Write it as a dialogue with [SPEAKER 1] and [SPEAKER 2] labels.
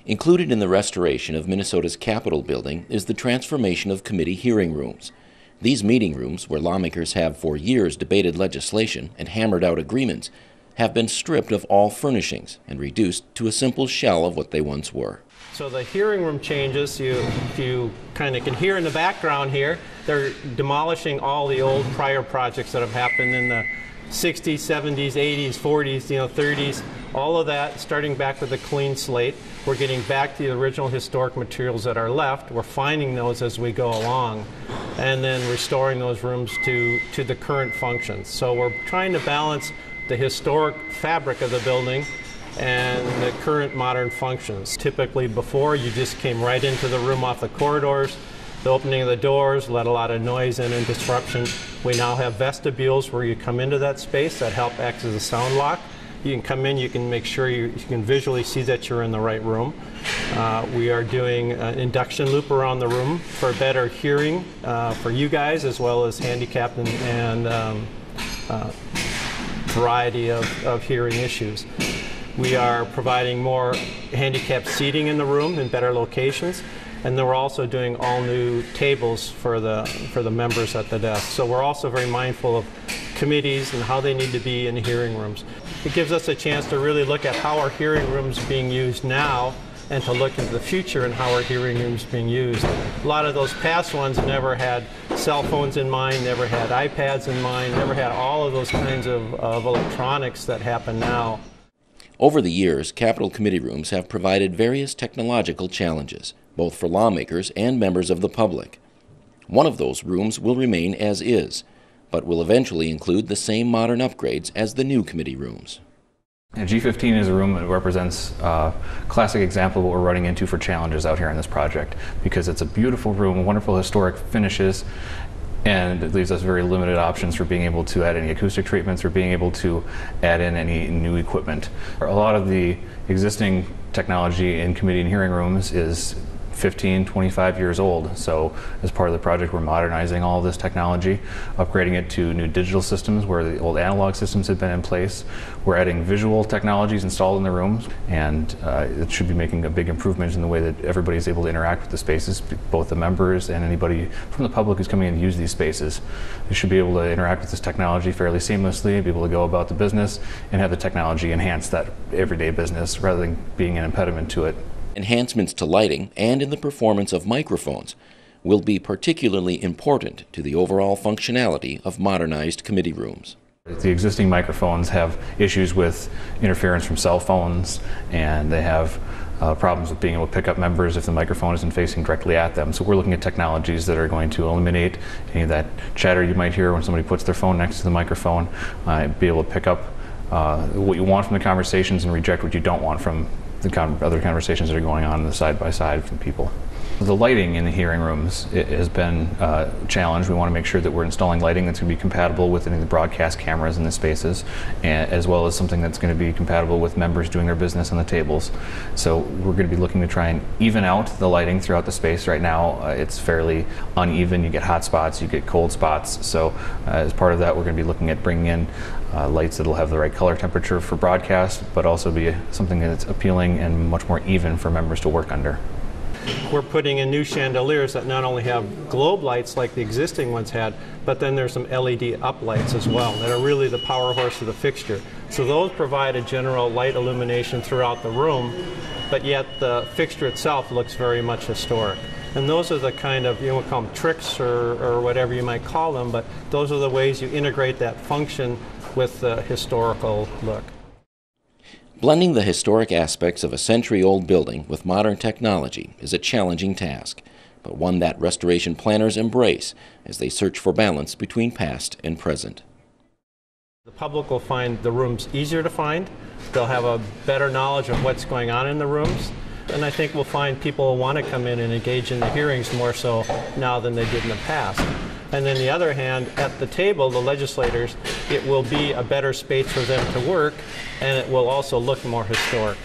[SPEAKER 1] Included in the restoration of Minnesota's Capitol building is the transformation of committee hearing rooms. These meeting rooms, where lawmakers have for years debated legislation and hammered out agreements, have been stripped of all furnishings and reduced to a simple shell of what they once were.
[SPEAKER 2] So the hearing room changes, you kind of can hear in the background here, they're demolishing all the old prior projects that have happened in the 60s, 70s, 80s, 40s, 30s, all of that, starting back with a clean slate. We're getting back to the original historic materials that are left. We're finding those as we go along, and then restoring those rooms to the current functions. So we're trying to balance the historic fabric of the building and the current modern functions. Typically before, you just came right into the room off the corridors. The opening of the doors let a lot of noise in and disruption. We now have vestibules where you come into that space that help act as a sound lock. You can come in, you can make sure you can visually see that you're in the right room. We are doing an induction loop around the room for better hearing for you guys, as well as handicapped and variety of hearing issues. We are providing more handicapped seating in the room in better locations. And then we're also doing all new tables for the members at the desk. So we're also very mindful of committees and how they need to be in hearing rooms. It gives us a chance to really look at how our hearing rooms are being used now, and to look into the future and how our hearing rooms are being used. A lot of those past ones never had cell phones in mind, never had iPads in mind, never had all of those kinds of electronics that happen now.
[SPEAKER 1] Over the years, Capitol committee rooms have provided various technological challenges, both for lawmakers and members of the public. One of those rooms will remain as is, but will eventually include the same modern upgrades as the new committee rooms.
[SPEAKER 3] And G15 is a room that represents a classic example of what we're running into for challenges out here in this project, because it's a beautiful room, wonderful historic finishes, and it leaves us very limited options for being able to add any acoustic treatments or being able to add in any new equipment. A lot of the existing technology in committee and hearing rooms is 15, 25 years old. So as part of the project, we're modernizing all of this technology, upgrading it to new digital systems where the old analog systems had been in place. We're adding visual technologies installed in the rooms, and it should be making a big improvement in the way that everybody's able to interact with the spaces, both the members and anybody from the public who's coming in to use these spaces. They should be able to interact with this technology fairly seamlessly, be able to go about the business, and have the technology enhance that everyday business rather than being an impediment to it.
[SPEAKER 1] Enhancements to lighting and in the performance of microphones will be particularly important to the overall functionality of modernized committee rooms.
[SPEAKER 3] The existing microphones have issues with interference from cell phones, and they have problems with being able to pick up members if the microphone isn't facing directly at them. So we're looking at technologies that are going to eliminate any of that chatter you might hear when somebody puts their phone next to the microphone, be able to pick up what you want from the conversations and reject what you don't want from the other conversations that are going on the side by side from people. The lighting in the hearing rooms has been a challenge. We want to make sure that we're installing lighting that's going to be compatible with any of the broadcast cameras in the spaces, as well as something that's going to be compatible with members doing their business on the tables. So we're going to be looking to try and even out the lighting throughout the space. Right now it's fairly uneven. You get hot spots, you get cold spots. So as part of that, we're going to be looking at bringing in lights that'll have the right color temperature for broadcast, but also be something that's appealing and much more even for members to work under.
[SPEAKER 2] We're putting in new chandeliers that not only have globe lights like the existing ones had, but then there's some LED uplights as well that are really the power horse of the fixture. So those provide a general light illumination throughout the room, but yet the fixture itself looks very much historic. And those are the kind of, you want to call them tricks or whatever you might call them, but those are the ways you integrate that function with the historical look.
[SPEAKER 1] Blending the historic aspects of a century-old building with modern technology is a challenging task, but one that restoration planners embrace as they search for balance between past and present.
[SPEAKER 2] The public will find the rooms easier to find. They'll have a better knowledge of what's going on in the rooms. And I think we'll find people will want to come in and engage in the hearings more so now than they did in the past. And on the other hand, at the table, the legislators, it will be a better space for them to work, and it will also look more historic.